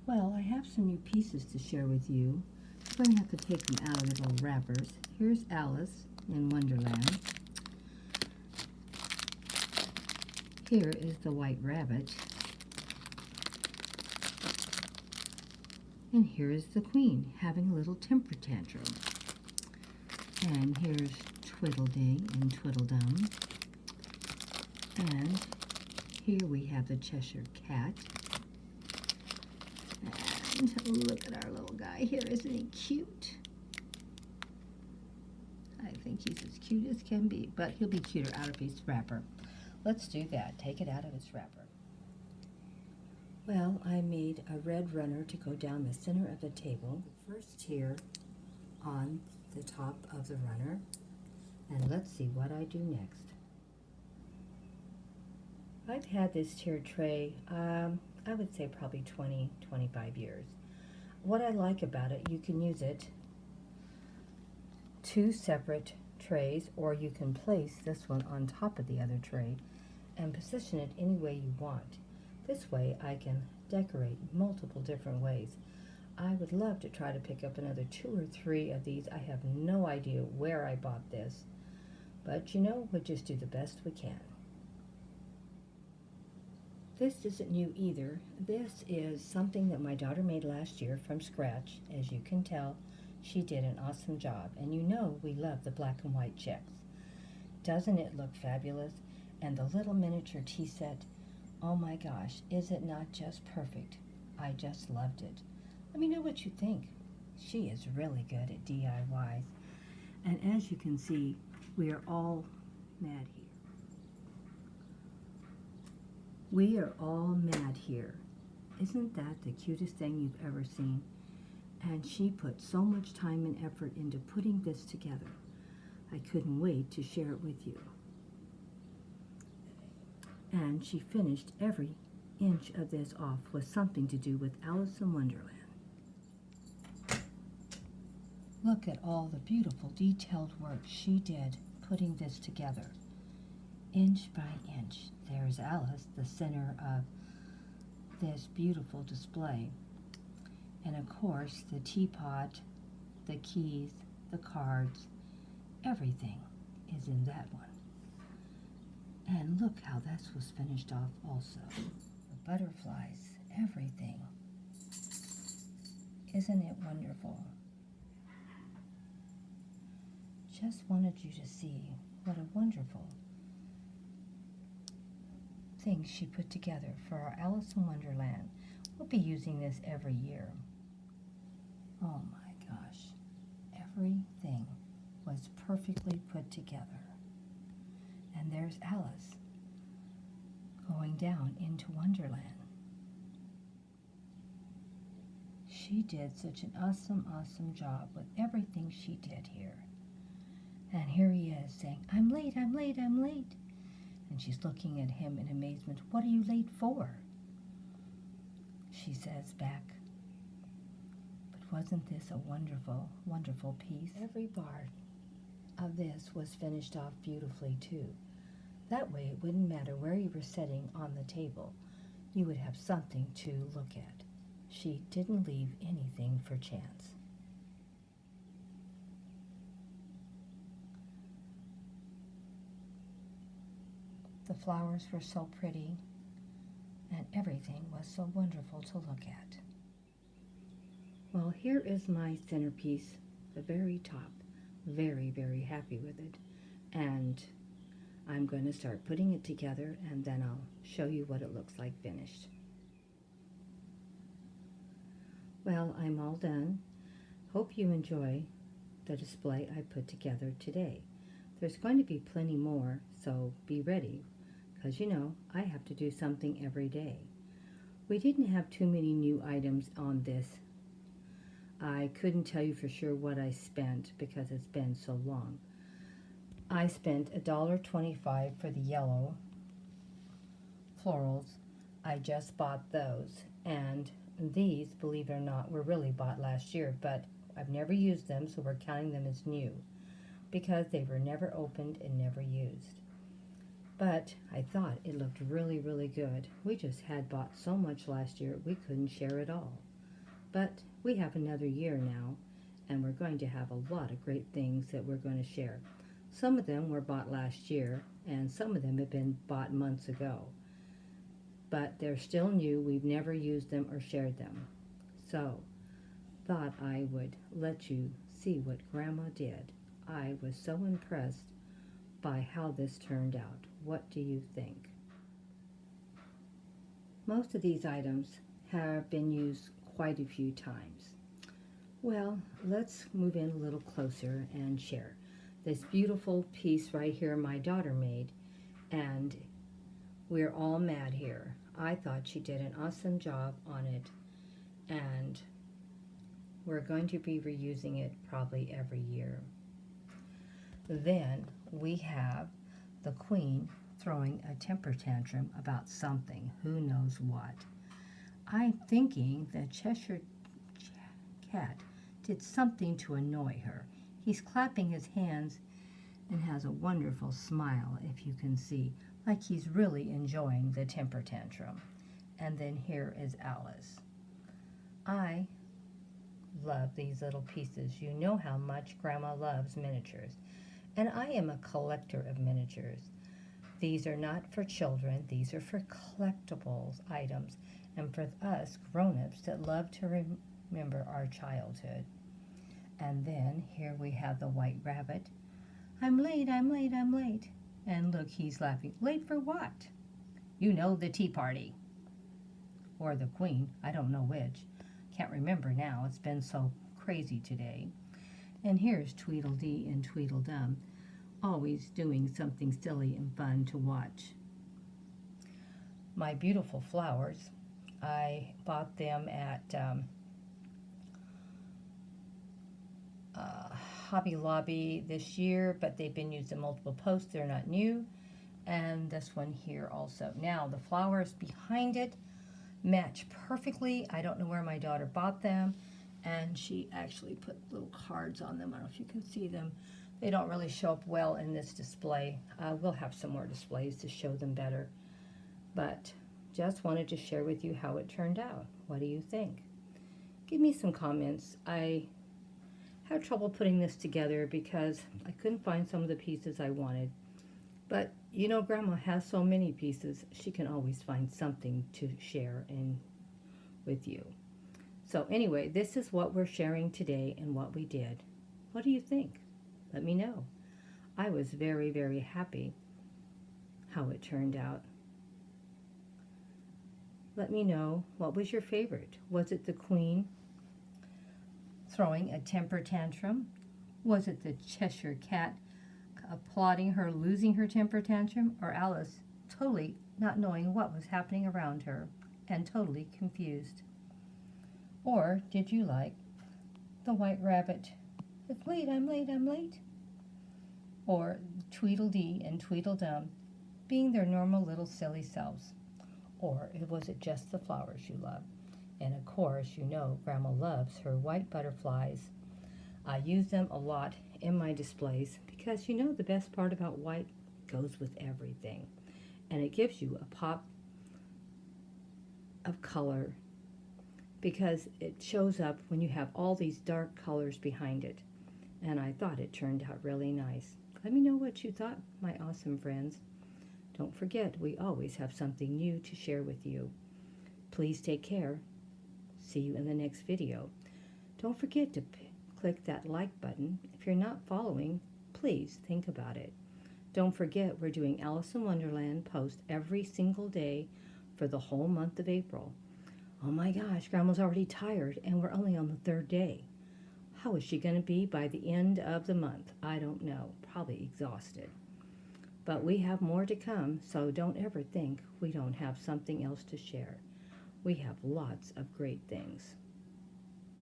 Well, I have some new pieces to share with you. I'm going to have to take them out of their little wrappers. Here's Alice in Wonderland. Here is the White Rabbit. And here is the Queen having a little temper tantrum. And here's Twiddledee and Tweedledum. And here we have the Cheshire Cat. And look at our little guy here. Isn't he cute? I think he's as cute as can be, but he'll be cuter out of his wrapper. Let's do that. Take it out of its wrapper. Well, I made a red runner to go down the center of the table. First here on the top of the runner. And let's see what I do next. I've had this tier tray, I would say probably 20, 25 years. What I like about it, you can use it two separate trays, or you can place this one on top of the other tray and position it any way you want. This way I can decorate multiple different ways. I would love to try to pick up another 2 or 3 of these. I have no idea where I bought this, but you know, we'll just do the best we can. This isn't new either. This is something that my daughter made last year from scratch. As you can tell, she did an awesome job. And you know we love the black and white checks. Doesn't it look fabulous? And the little miniature tea set, oh my gosh, is it not just perfect? I just loved it. Let me know what you think. She is really good at DIYs. And as you can see, we are all mad here. We are all mad here. Isn't that the cutest thing you've ever seen? And she put so much time and effort into putting this together. I couldn't wait to share it with you. And she finished every inch of this off with something to do with Alice in Wonderland. Look at all the beautiful detailed work she did putting this together. Inch by inch. There's Alice, the center of this beautiful display. And of course, the teapot, the keys, the cards, everything is in that one. And look how this was finished off also. The butterflies, everything. Isn't it wonderful? Just wanted you to see what a wonderful thing she put together for our Alice in Wonderland. We'll be using this every year. Oh my gosh. Everything was perfectly put together. And there's Alice going down into Wonderland. She did such an awesome, awesome job with everything she did here. And here he is saying, I'm late, I'm late, I'm late. And she's looking at him in amazement. What are you late for? She says back, but wasn't this a wonderful, wonderful piece? Every part of this was finished off beautifully too. That way it wouldn't matter where you were sitting on the table. You would have something to look at. She didn't leave anything for chance. The flowers were so pretty, and everything was so wonderful to look at. Well, here is my centerpiece, the very top. Very, very happy with it. And I'm going to start putting it together, and then I'll show you what it looks like finished. Well, I'm all done. Hope you enjoy the display I put together today. There's going to be plenty more, so be ready, because you know, I have to do something every day. We didn't have too many new items on this. I couldn't tell you for sure what I spent because it's been so long. I spent $1.25 for the yellow florals. I just bought those, and these, believe it or not, were really bought last year, but I've never used them, so we're counting them as new because they were never opened and never used. But I thought it looked really, really good. We just had bought so much last year we couldn't share it all. But we have another year now, and we're going to have a lot of great things that we're going to share. Some of them were bought last year, and some of them have been bought months ago. But they're still new. We've never used them or shared them. So, thought I would let you see what Grandma did. I was so impressed by how this turned out. What do you think? Most of these items have been used quite a few times. Well, let's move in a little closer and share. This beautiful piece right here my daughter made, and we're all mad here. I thought she did an awesome job on it, and we're going to be reusing it probably every year. Then we have the Queen throwing a temper tantrum about something, who knows what. I'm thinking that Cheshire Cat did something to annoy her. He's clapping his hands and has a wonderful smile, if you can see, like he's really enjoying the temper tantrum. And then here is Alice. I love these little pieces. You know how much Grandma loves miniatures. And I am a collector of miniatures. These are not for children. These are for collectibles items and for us grown-ups that love to remember our childhood. And then here we have the White Rabbit. I'm late, I'm late, I'm late. And look, he's laughing. Late for what? You know, the tea party. Or the Queen. I don't know which. Can't remember now. It's been so crazy today. And here's Tweedledee and Tweedledum, always doing something silly and fun to watch. My beautiful flowers, I bought them at Hobby Lobby this year, but they've been used in multiple posts. They're not new. And this one here also. Now, the flowers behind it match perfectly. I don't know where my daughter bought them. And she actually put little cards on them. I don't know if you can see them. They don't really show up well in this display. We'll have some more displays to show them better. But just wanted to share with you how it turned out. What do you think? Give me some comments. I had trouble putting this together because I couldn't find some of the pieces I wanted. But you know, Grandma has so many pieces, she can always find something to share with you. So anyway, this is what we're sharing today and what we did. What do you think? Let me know. I was very, very happy how it turned out. Let me know, what was your favorite? Was it the Queen throwing a temper tantrum? Was it the Cheshire Cat applauding her losing her temper tantrum? Or Alice totally not knowing what was happening around her and totally confused? Or did you like the White Rabbit? It's late, I'm late, I'm late. Or Tweedledee and Tweedledum being their normal little silly selves. Or was it just the flowers you love? And of course, you know Grandma loves her white butterflies. I use them a lot in my displays because you know the best part about white goes with everything. And it gives you a pop of color because it shows up when you have all these dark colors behind it. And I thought it turned out really nice. Let me know what you thought, my awesome friends. Don't forget, we always have something new to share with you. Please take care. See you in the next video. Don't forget to click that like button. If you're not following, please think about it. Don't forget, we're doing Alice in Wonderland post every single day for the whole month of April. Oh my gosh, Grandma's already tired and we're only on the 3rd day. How is she going to be by the end of the month? I don't know. Probably exhausted. But we have more to come, so don't ever think we don't have something else to share. We have lots of great things.